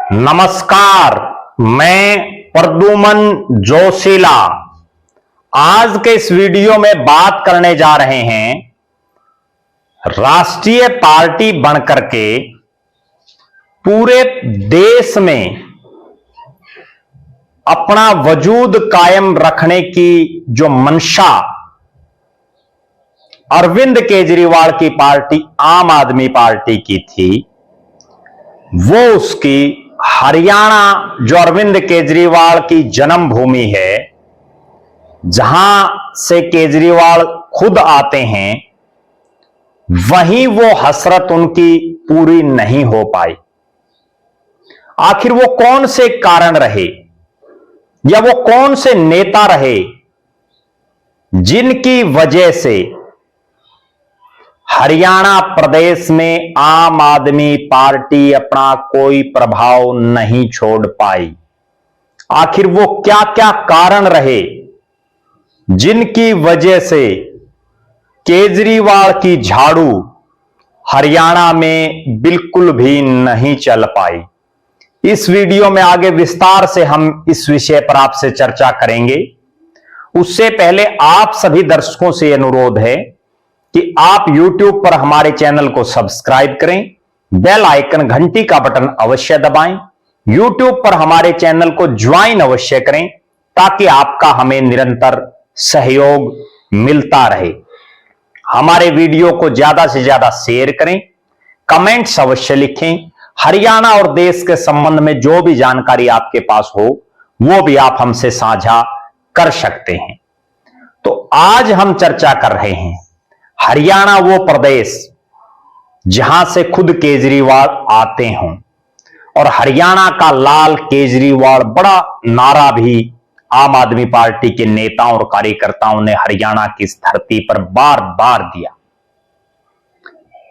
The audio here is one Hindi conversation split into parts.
नमस्कार, मैं प्रद्युमन जोशीला आज के इस वीडियो में बात करने जा रहे हैं राष्ट्रीय पार्टी बनकर के पूरे देश में अपना वजूद कायम रखने की जो मंशा अरविंद केजरीवाल की पार्टी आम आदमी पार्टी की थी, वो उसकी हरियाणा जो अरविंद केजरीवाल की जन्मभूमि है, जहां से केजरीवाल खुद आते हैं, वहीं वो हसरत उनकी पूरी नहीं हो पाई। आखिर वो कौन से कारण रहे या वो कौन से नेता रहे जिनकी वजह से हरियाणा प्रदेश में आम आदमी पार्टी अपना कोई प्रभाव नहीं छोड़ पाई। आखिर वो क्या क्या कारण रहे जिनकी वजह से केजरीवाल की झाड़ू हरियाणा में बिल्कुल भी नहीं चल पाई। इस वीडियो में आगे विस्तार से हम इस विषय पर आपसे चर्चा करेंगे। उससे पहले आप सभी दर्शकों से अनुरोध है कि आप YouTube पर हमारे चैनल को सब्सक्राइब करें, बेल आइकन घंटी का बटन अवश्य दबाएं, YouTube पर हमारे चैनल को ज्वाइन अवश्य करें ताकि आपका हमें निरंतर सहयोग मिलता रहे। हमारे वीडियो को ज्यादा से ज्यादा शेयर करें, कमेंट्स अवश्य लिखें। हरियाणा और देश के संबंध में जो भी जानकारी आपके पास हो वो भी आप हमसे साझा कर सकते हैं। तो आज हम चर्चा कर रहे हैं हरियाणा वो प्रदेश जहां से खुद केजरीवाल आते हों, और हरियाणा का लाल केजरीवाल बड़ा नारा भी आम आदमी पार्टी के नेताओं और कार्यकर्ताओं ने हरियाणा की इस धरती पर बार बार दिया।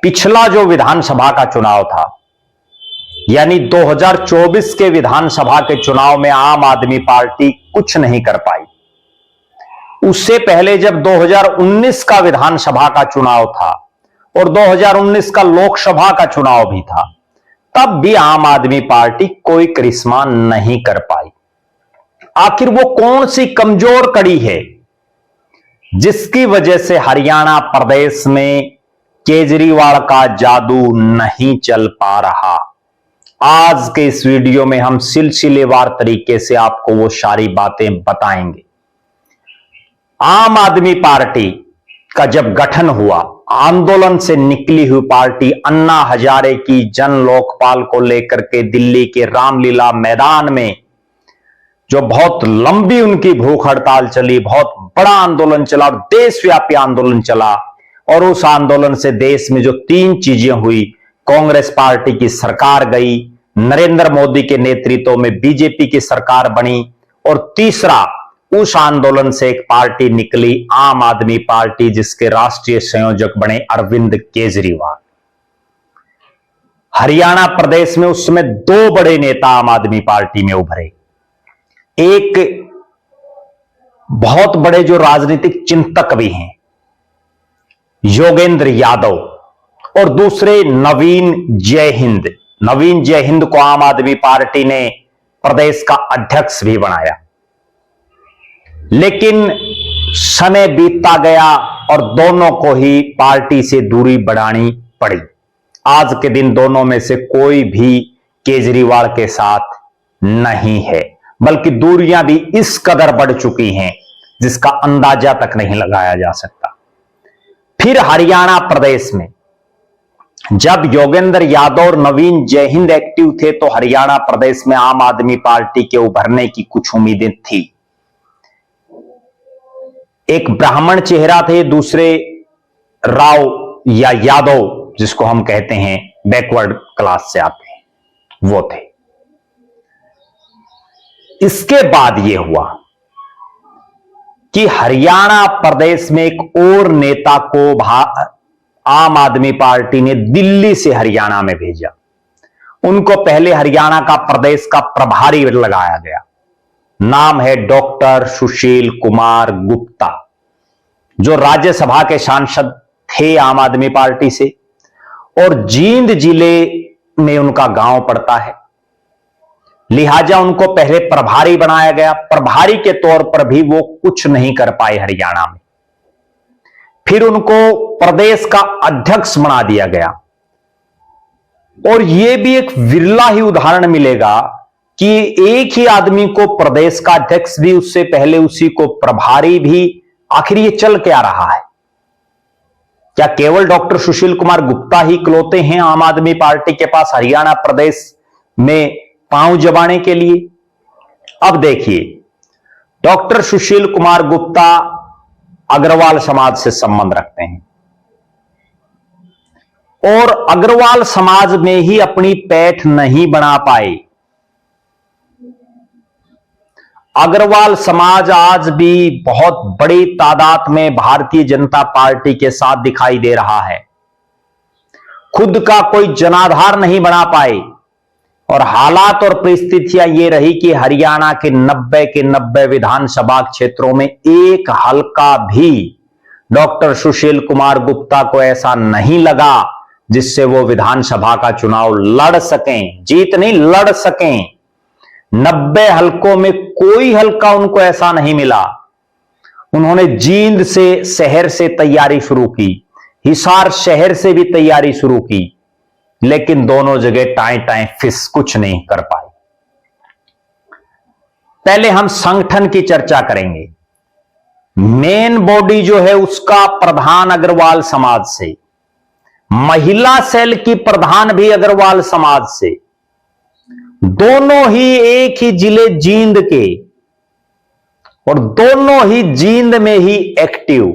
पिछला जो विधानसभा का चुनाव था, यानी 2024 के विधानसभा के चुनाव में आम आदमी पार्टी कुछ नहीं कर पाई। उससे पहले जब 2019 का विधानसभा का चुनाव था और 2019 का लोकसभा का चुनाव भी था, तब भी आम आदमी पार्टी कोई करिश्मा नहीं कर पाई। आखिर वो कौन सी कमजोर कड़ी है जिसकी वजह से हरियाणा प्रदेश में केजरीवाल का जादू नहीं चल पा रहा? आज के इस वीडियो में हम सिलसिलेवार तरीके से आपको वो सारी बातें बताएंगे। आम आदमी पार्टी का जब गठन हुआ, आंदोलन से निकली हुई पार्टी अन्ना हजारे की जन लोकपाल को लेकर के दिल्ली के रामलीला मैदान में जो बहुत लंबी उनकी भूख हड़ताल चली, बहुत बड़ा आंदोलन चला, देशव्यापी आंदोलन चला, और उस आंदोलन से देश में जो तीन चीजें हुई, कांग्रेस पार्टी की सरकार गई, नरेंद्र मोदी के नेतृत्व में बीजेपी की सरकार बनी, और तीसरा उस आंदोलन से एक पार्टी निकली, आम आदमी पार्टी, जिसके राष्ट्रीय संयोजक बने अरविंद केजरीवाल। हरियाणा प्रदेश में उस समय दो बड़े नेता आम आदमी पार्टी में उभरे। एक बहुत बड़े जो राजनीतिक चिंतक भी हैं, योगेंद्र यादव, और दूसरे नवीन जयहिंद। नवीन जयहिंद को आम आदमी पार्टी ने प्रदेश का अध्यक्ष भी बनाया। लेकिन समय बीतता गया और दोनों को ही पार्टी से दूरी बढ़ानी पड़ी। आज के दिन दोनों में से कोई भी केजरीवाल के साथ नहीं है, बल्कि दूरियां भी इस कदर बढ़ चुकी हैं जिसका अंदाजा तक नहीं लगाया जा सकता। फिर हरियाणा प्रदेश में जब योगेंद्र यादव और नवीन जयहिंद एक्टिव थे, तो हरियाणा प्रदेश में आम आदमी पार्टी के उभरने की कुछ उम्मीदें थी। एक ब्राह्मण चेहरा थे, दूसरे राव या यादव, जिसको हम कहते हैं बैकवर्ड क्लास से आते हैं, वो थे। इसके बाद यह हुआ कि हरियाणा प्रदेश में एक और नेता को आम आदमी पार्टी ने दिल्ली से हरियाणा में भेजा। उनको पहले हरियाणा का प्रदेश का प्रभारी लगाया गया। नाम है डॉक्टर सुशील कुमार गुप्ता, जो राज्यसभा के सांसद थे आम आदमी पार्टी से, और जींद जिले में उनका गांव पड़ता है। लिहाजा उनको पहले प्रभारी बनाया गया। प्रभारी के तौर पर भी वो कुछ नहीं कर पाए हरियाणा में। फिर उनको प्रदेश का अध्यक्ष बना दिया गया। और यह भी एक विरला ही उदाहरण मिलेगा कि एक ही आदमी को प्रदेश का अध्यक्ष भी, उससे पहले उसी को प्रभारी भी। आखिर ये चल क्या रहा है? क्या केवल डॉक्टर सुशील कुमार गुप्ता ही इकलौते हैं आम आदमी पार्टी के पास हरियाणा प्रदेश में पांव जमाने के लिए? अब देखिए, डॉक्टर सुशील कुमार गुप्ता अग्रवाल समाज से संबंध रखते हैं और अग्रवाल समाज में ही अपनी पैठ नहीं बना पाए। अग्रवाल समाज आज भी बहुत बड़ी तादाद में भारतीय जनता पार्टी के साथ दिखाई दे रहा है। खुद का कोई जनाधार नहीं बना पाए और हालात और परिस्थितियां ये रही कि हरियाणा के 90 विधानसभा क्षेत्रों में एक हल्का भी डॉक्टर सुशील कुमार गुप्ता को ऐसा नहीं लगा जिससे वो विधानसभा का चुनाव लड़ सकें। जीत नहीं, लड़ सकें। 90 हलकों में कोई हल्का उनको ऐसा नहीं मिला। उन्होंने जींद से शहर से तैयारी शुरू की, हिसार शहर से भी तैयारी शुरू की, लेकिन दोनों जगह टाएं टाएं फिस, कुछ नहीं कर पाए। पहले हम संगठन की चर्चा करेंगे। मेन बॉडी जो है उसका प्रधान अग्रवाल समाज से, महिला सेल की प्रधान भी अग्रवाल समाज से, दोनों ही एक ही जिले जींद के और दोनों ही जींद में ही एक्टिव।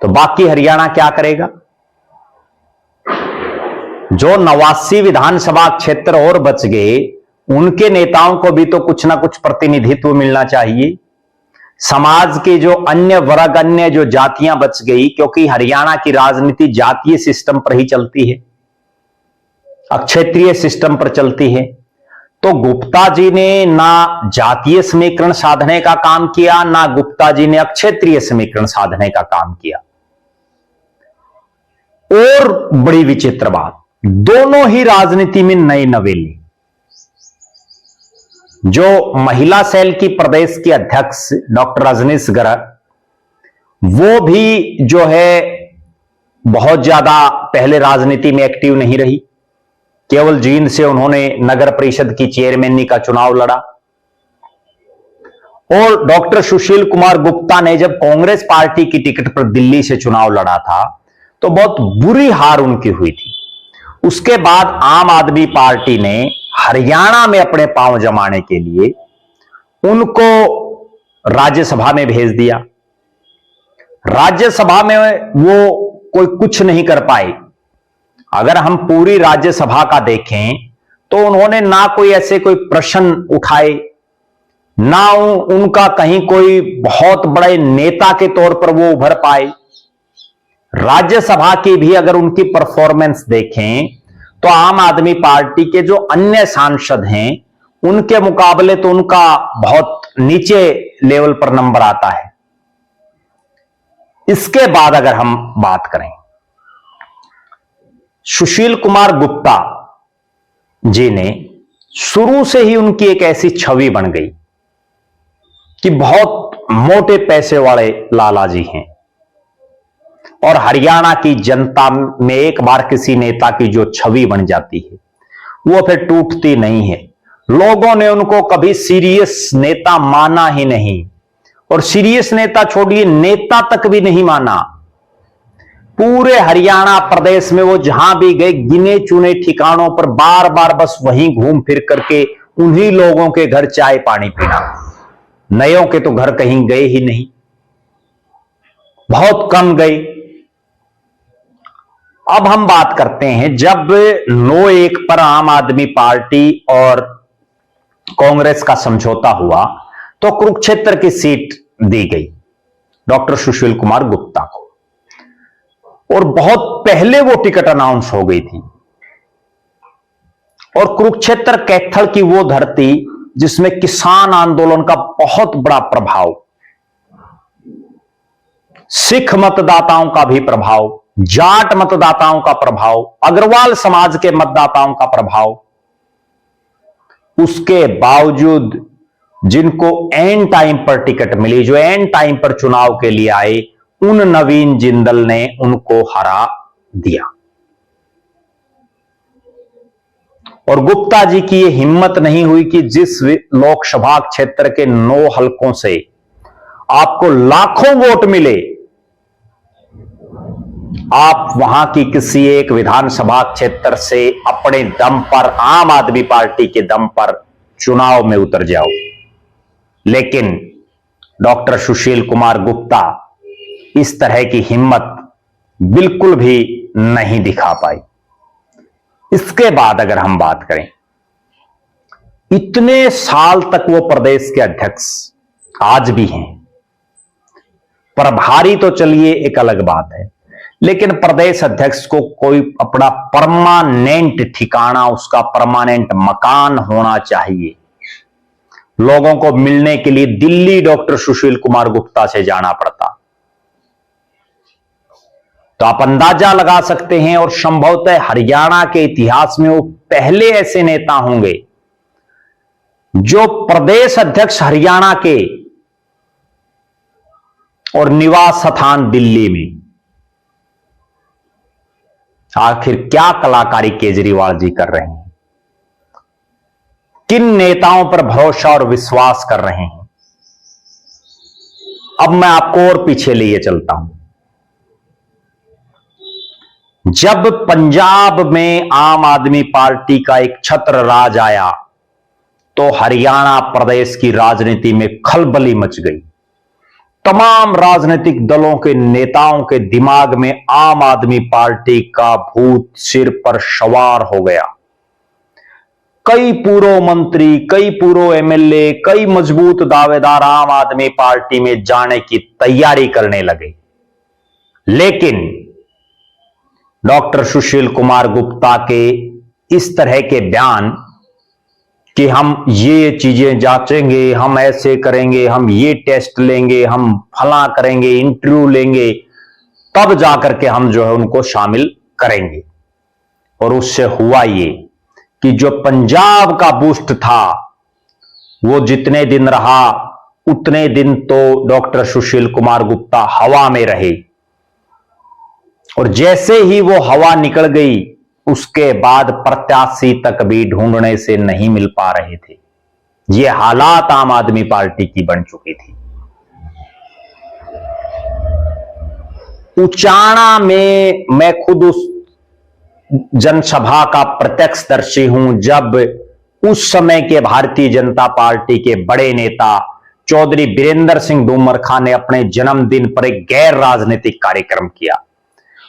तो बाकी हरियाणा क्या करेगा? जो 89 विधानसभा क्षेत्र और बच गए, उनके नेताओं को भी तो कुछ ना कुछ प्रतिनिधित्व मिलना चाहिए। समाज के जो अन्य वर्ग, अन्य जो जातियां बच गई, क्योंकि हरियाणा की राजनीति जातीय सिस्टम पर ही चलती है, अक्षेत्रीय सिस्टम पर चलती है। तो गुप्ता जी ने ना जातीय समीकरण साधने का काम किया, ना गुप्ता जी ने अक्षेत्रीय समीकरण साधने का काम किया। और बड़ी विचित्र बात, दोनों ही राजनीति में नई नवेली। जो महिला सेल की प्रदेश की अध्यक्ष डॉक्टर रजनीश गर्ग, वो भी जो है बहुत ज्यादा पहले राजनीति में एक्टिव नहीं रही। केवल जींद से उन्होंने नगर परिषद की चेयरमैनी का चुनाव लड़ा। और डॉक्टर सुशील कुमार गुप्ता ने जब कांग्रेस पार्टी की टिकट पर दिल्ली से चुनाव लड़ा था तो बहुत बुरी हार उनकी हुई थी। उसके बाद आम आदमी पार्टी ने हरियाणा में अपने पांव जमाने के लिए उनको राज्यसभा में भेज दिया। राज्यसभा में वो कोई कुछ नहीं कर पाए। अगर हम पूरी राज्यसभा का देखें तो उन्होंने ना कोई ऐसे कोई प्रश्न उठाए, ना उनका कहीं कोई बहुत बड़े नेता के तौर पर वो उभर पाए। राज्यसभा की भी अगर उनकी परफॉर्मेंस देखें तो आम आदमी पार्टी के जो अन्य सांसद हैं उनके मुकाबले तो उनका बहुत नीचे लेवल पर नंबर आता है। इसके बाद अगर हम बात करें, सुशील कुमार गुप्ता जी ने शुरू से ही उनकी एक ऐसी छवि बन गई कि बहुत मोटे पैसे वाले लाला जी हैं। और हरियाणा की जनता में एक बार किसी नेता की जो छवि बन जाती है वो फिर टूटती नहीं है। लोगों ने उनको कभी सीरियस नेता माना ही नहीं, और सीरियस नेता छोड़िए, नेता तक भी नहीं माना। पूरे हरियाणा प्रदेश में वो जहां भी गए गिने चुने ठिकानों पर बार बार बस वहीं घूम फिर करके उन्हीं लोगों के घर चाय पानी पीना, नयों के तो घर कहीं गए ही नहीं, बहुत कम गए। अब हम बात करते हैं, जब 9-1 पर आम आदमी पार्टी और कांग्रेस का समझौता हुआ तो कुरुक्षेत्र की सीट दी गई डॉक्टर सुशील कुमार गुप्ता को, और बहुत पहले वो टिकट अनाउंस हो गई थी। और कुरुक्षेत्र कैथल की वो धरती जिसमें किसान आंदोलन का बहुत बड़ा प्रभाव, सिख मतदाताओं का भी प्रभाव, जाट मतदाताओं का प्रभाव, अग्रवाल समाज के मतदाताओं का प्रभाव, उसके बावजूद जिनको एन टाइम पर टिकट मिली, जो एन टाइम पर चुनाव के लिए आए, उन नवीन जिंदल ने उनको हरा दिया। और गुप्ता जी की यह हिम्मत नहीं हुई कि जिस लोकसभा क्षेत्र के 9 हलकों से आपको लाखों वोट मिले, आप वहां की किसी एक विधानसभा क्षेत्र से अपने दम पर, आम आदमी पार्टी के दम पर चुनाव में उतर जाओ। लेकिन डॉक्टर सुशील कुमार गुप्ता इस तरह की हिम्मत बिल्कुल भी नहीं दिखा पाई। इसके बाद अगर हम बात करें, इतने साल तक वो प्रदेश के अध्यक्ष आज भी हैं। प्रभारी तो चलिए एक अलग बात है, लेकिन प्रदेश अध्यक्ष को कोई अपना परमानेंट ठिकाना, उसका परमानेंट मकान होना चाहिए। लोगों को मिलने के लिए दिल्ली डॉक्टर सुशील कुमार गुप्ता से जाना पड़ता। तो आप अंदाजा लगा सकते हैं, और संभवतः हरियाणा के इतिहास में वो पहले ऐसे नेता होंगे जो प्रदेश अध्यक्ष हरियाणा के और निवास स्थान दिल्ली में। आखिर क्या कलाकारी केजरीवाल जी कर रहे हैं, किन नेताओं पर भरोसा और विश्वास कर रहे हैं। अब मैं आपको और पीछे लिए चलता हूं। जब पंजाब में आम आदमी पार्टी का एक छत्र राज आया, तो हरियाणा प्रदेश की राजनीति में खलबली मच गई। तमाम राजनीतिक दलों के नेताओं के दिमाग में आम आदमी पार्टी का भूत सिर पर सवार हो गया। कई पूर्व मंत्री, कई पूर्व एमएलए, कई मजबूत दावेदार आम आदमी पार्टी में जाने की तैयारी करने लगे। लेकिन डॉक्टर सुशील कुमार गुप्ता के इस तरह के बयान कि हम ये चीजें जांचेंगे, हम ऐसे करेंगे, हम ये टेस्ट लेंगे, हम फला करेंगे, इंटरव्यू लेंगे, तब जाकर के हम जो है उनको शामिल करेंगे। और उससे हुआ ये कि जो पंजाब का बूस्ट था, वो जितने दिन रहा उतने दिन तो डॉक्टर सुशील कुमार गुप्ता हवा में रहे। और जैसे ही वो हवा निकल गई, उसके बाद प्रत्याशी तक भी ढूंढने से नहीं मिल पा रहे थे। ये हालात आम आदमी पार्टी की बन चुकी थी। उचाना में मैं खुद उस जनसभा का प्रत्यक्षदर्शी हूं, जब उस समय के भारतीय जनता पार्टी के बड़े नेता चौधरी बीरेंद्र सिंह डूमरखा ने अपने जन्मदिन पर एक गैर राजनीतिक कार्यक्रम किया,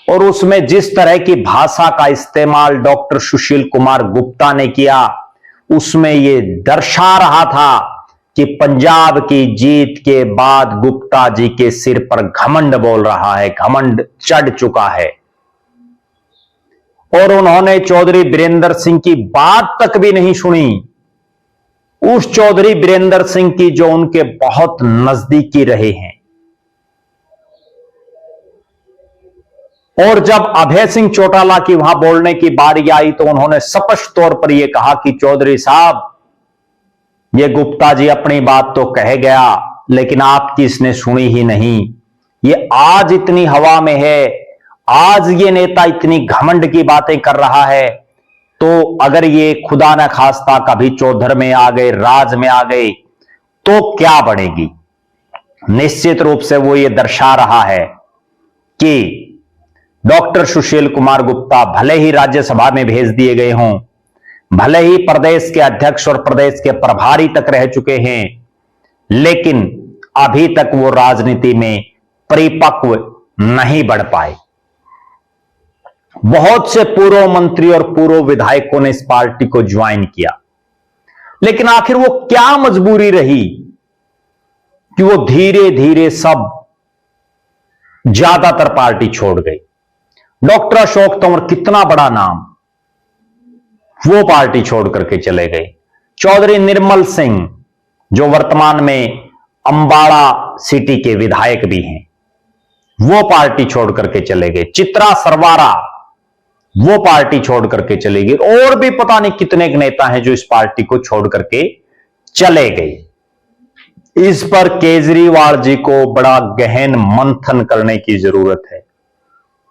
और उसमें जिस तरह की भाषा का इस्तेमाल डॉक्टर सुशील कुमार गुप्ता ने किया, उसमें यह दर्शा रहा था कि पंजाब की जीत के बाद गुप्ता जी के सिर पर घमंड बोल रहा है, घमंड चढ़ चुका है। और उन्होंने चौधरी बीरेंद्र सिंह की बात तक भी नहीं सुनी, उस चौधरी बीरेंद्र सिंह की जो उनके बहुत नजदीकी रहे हैं। और जब अभय सिंह चौटाला की वहां बोलने की बारी आई, तो उन्होंने स्पष्ट तौर पर यह कहा कि चौधरी साहब, ये गुप्ता जी अपनी बात तो कह गया, लेकिन आपकी इसने सुनी ही नहीं। ये आज इतनी हवा में है, आज ये नेता इतनी घमंड की बातें कर रहा है, तो अगर ये खुदा न खास्ता कभी चौधर में आ गए, राज में आ गए, तो क्या बनेगी। निश्चित रूप से वो ये दर्शा रहा है कि डॉक्टर सुशील कुमार गुप्ता भले ही राज्यसभा में भेज दिए गए हों, भले ही प्रदेश के अध्यक्ष और प्रदेश के प्रभारी तक रह चुके हैं, लेकिन अभी तक वो राजनीति में परिपक्व नहीं बढ़ पाए। बहुत से पूर्व मंत्री और पूर्व विधायकों ने इस पार्टी को ज्वाइन किया, लेकिन आखिर वो क्या मजबूरी रही कि वो धीरे धीरे सब ज्यादातर पार्टी छोड़ गई। डॉक्टर अशोक तंवर, कितना बड़ा नाम, वो पार्टी छोड़ करके चले गए। चौधरी निर्मल सिंह, जो वर्तमान में अंबाला सिटी के विधायक भी हैं, वो पार्टी छोड़ करके चले गए। चित्रा सरवारा, वो पार्टी छोड़ करके चली गई। और भी पता नहीं कितने नेता हैं जो इस पार्टी को छोड़ करके चले गए। इस पर केजरीवाल जी को बड़ा गहन मंथन करने की जरूरत है।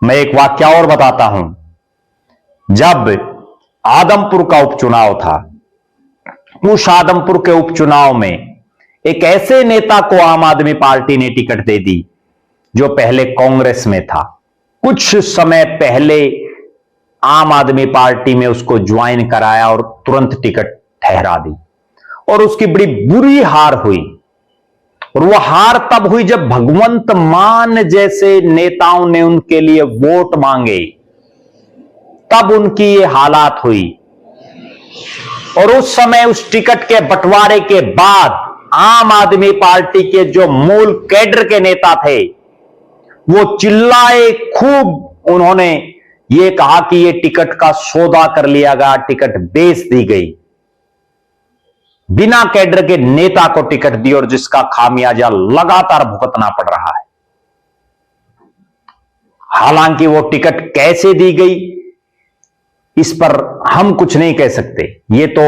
मैं एक वाक्य और बताता हूं। जब आदमपुर का उपचुनाव था, उस आदमपुर के उपचुनाव में एक ऐसे नेता को आम आदमी पार्टी ने टिकट दे दी जो पहले कांग्रेस में था। कुछ समय पहले आम आदमी पार्टी में उसको ज्वाइन कराया और तुरंत टिकट ठहरा दी, और उसकी बड़ी बुरी हार हुई। और वह हार तब हुई जब भगवंत मान जैसे नेताओं ने उनके लिए वोट मांगे, तब उनकी ये हालात हुई। और उस समय उस टिकट के बंटवारे के बाद आम आदमी पार्टी के जो मूल कैडर के नेता थे वो चिल्लाए खूब। उन्होंने ये कहा कि ये टिकट का सौदा कर लिया गया, टिकट बेच दी गई। बिना कैडर के नेता को टिकट दी और जिसका खामियाजा लगातार भुगतना पड़ रहा है। हालांकि वो टिकट कैसे दी गई इस पर हम कुछ नहीं कह सकते, ये तो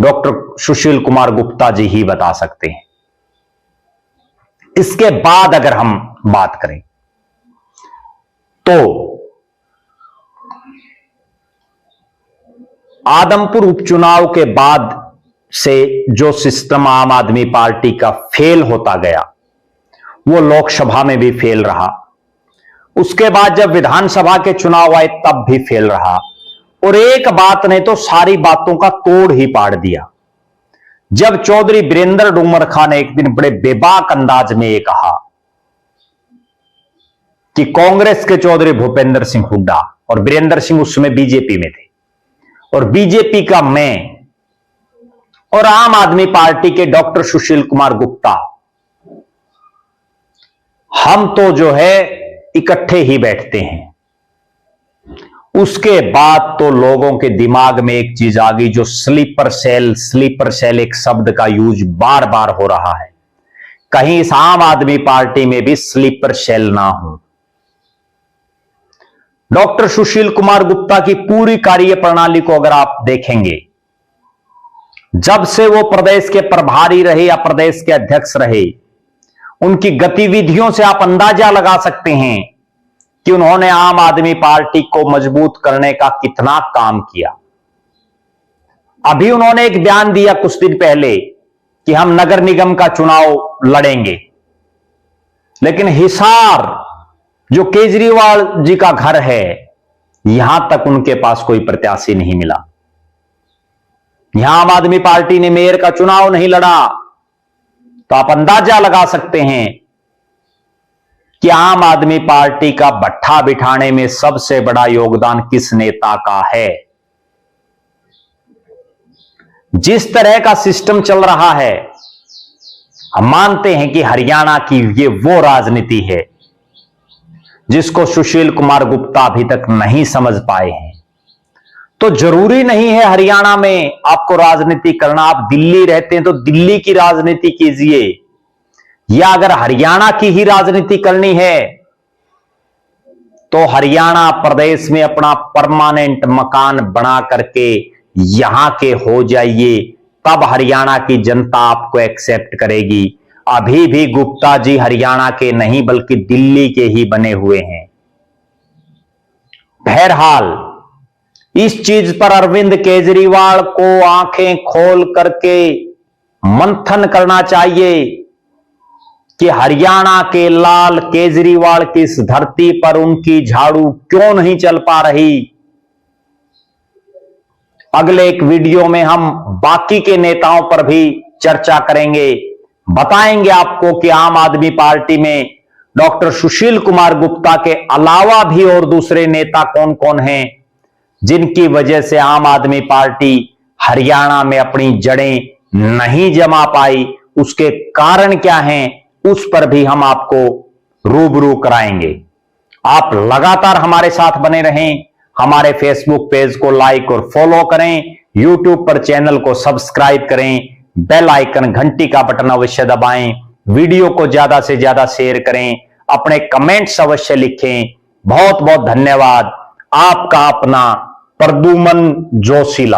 डॉक्टर सुशील कुमार गुप्ता जी ही बता सकते हैं। इसके बाद अगर हम बात करें तो आदमपुर उपचुनाव के बाद से जो सिस्टम आम आदमी पार्टी का फेल होता गया वो लोकसभा में भी फेल रहा। उसके बाद जब विधानसभा के चुनाव आए तब भी फेल रहा। और एक बात ने तो सारी बातों का तोड़ ही पाड़ दिया। जब चौधरी वीरेंद्र डूमरखा ने एक दिन बड़े बेबाक अंदाज में यह कहा कि कांग्रेस के चौधरी भूपेंद्र सिंह हुड्डा, और वीरेंद्र सिंह उस समय बीजेपी में थे, और बीजेपी का मैं और आम आदमी पार्टी के डॉक्टर सुशील कुमार गुप्ता, हम तो जो है इकट्ठे ही बैठते हैं। उसके बाद तो लोगों के दिमाग में एक चीज आ गई जो स्लीपर सेल एक शब्द का यूज बार बार हो रहा है। कहीं इस आम आदमी पार्टी में भी स्लीपर सेल ना हो। डॉक्टर सुशील कुमार गुप्ता की पूरी कार्य प्रणाली को अगर आप देखेंगे, जब से वो प्रदेश के प्रभारी रहे या प्रदेश के अध्यक्ष रहे, उनकी गतिविधियों से आप अंदाजा लगा सकते हैं कि उन्होंने आम आदमी पार्टी को मजबूत करने का कितना काम किया। अभी उन्होंने एक बयान दिया कुछ दिन पहले कि हम नगर निगम का चुनाव लड़ेंगे, लेकिन हिसार जो केजरीवाल जी का घर है, यहां तक उनके पास कोई प्रत्याशी नहीं मिला। यहां आम आदमी पार्टी ने मेयर का चुनाव नहीं लड़ा, तो आप अंदाजा लगा सकते हैं कि आम आदमी पार्टी का भट्ठा बिठाने में सबसे बड़ा योगदान किस नेता का है। जिस तरह का सिस्टम चल रहा है, हम मानते हैं कि हरियाणा की ये वो राजनीति है जिसको सुशील कुमार गुप्ता अभी तक नहीं समझ पाए हैं। तो जरूरी नहीं है हरियाणा में आपको राजनीति करना। आप दिल्ली रहते हैं तो दिल्ली की राजनीति कीजिए, या अगर हरियाणा की ही राजनीति करनी है तो हरियाणा प्रदेश में अपना परमानेंट मकान बना करके यहां के हो जाइए, तब हरियाणा की जनता आपको एक्सेप्ट करेगी। अभी भी गुप्ता जी हरियाणा के नहीं बल्कि दिल्ली के ही बने हुए हैं। बहरहाल इस चीज पर अरविंद केजरीवाल को आंखें खोल करके मंथन करना चाहिए कि हरियाणा के लाल केजरीवाल की इस धरती पर उनकी झाड़ू क्यों नहीं चल पा रही। अगले एक वीडियो में हम बाकी के नेताओं पर भी चर्चा करेंगे, बताएंगे आपको कि आम आदमी पार्टी में डॉक्टर सुशील कुमार गुप्ता के अलावा भी और दूसरे नेता कौन कौन हैं जिनकी वजह से आम आदमी पार्टी हरियाणा में अपनी जड़ें नहीं जमा पाई, उसके कारण क्या हैं, उस पर भी हम आपको रूबरू कराएंगे। आप लगातार हमारे साथ बने रहें। हमारे फेसबुक पेज को लाइक और फॉलो करें, यूट्यूब पर चैनल को सब्सक्राइब करें, बेल आइकन घंटी का बटन अवश्य दबाएं, वीडियो को ज्यादा से ज्यादा शेयर करें, अपने कमेंट्स अवश्य लिखें। बहुत बहुत धन्यवाद। आपका अपना प्रद्युमन जोशीला।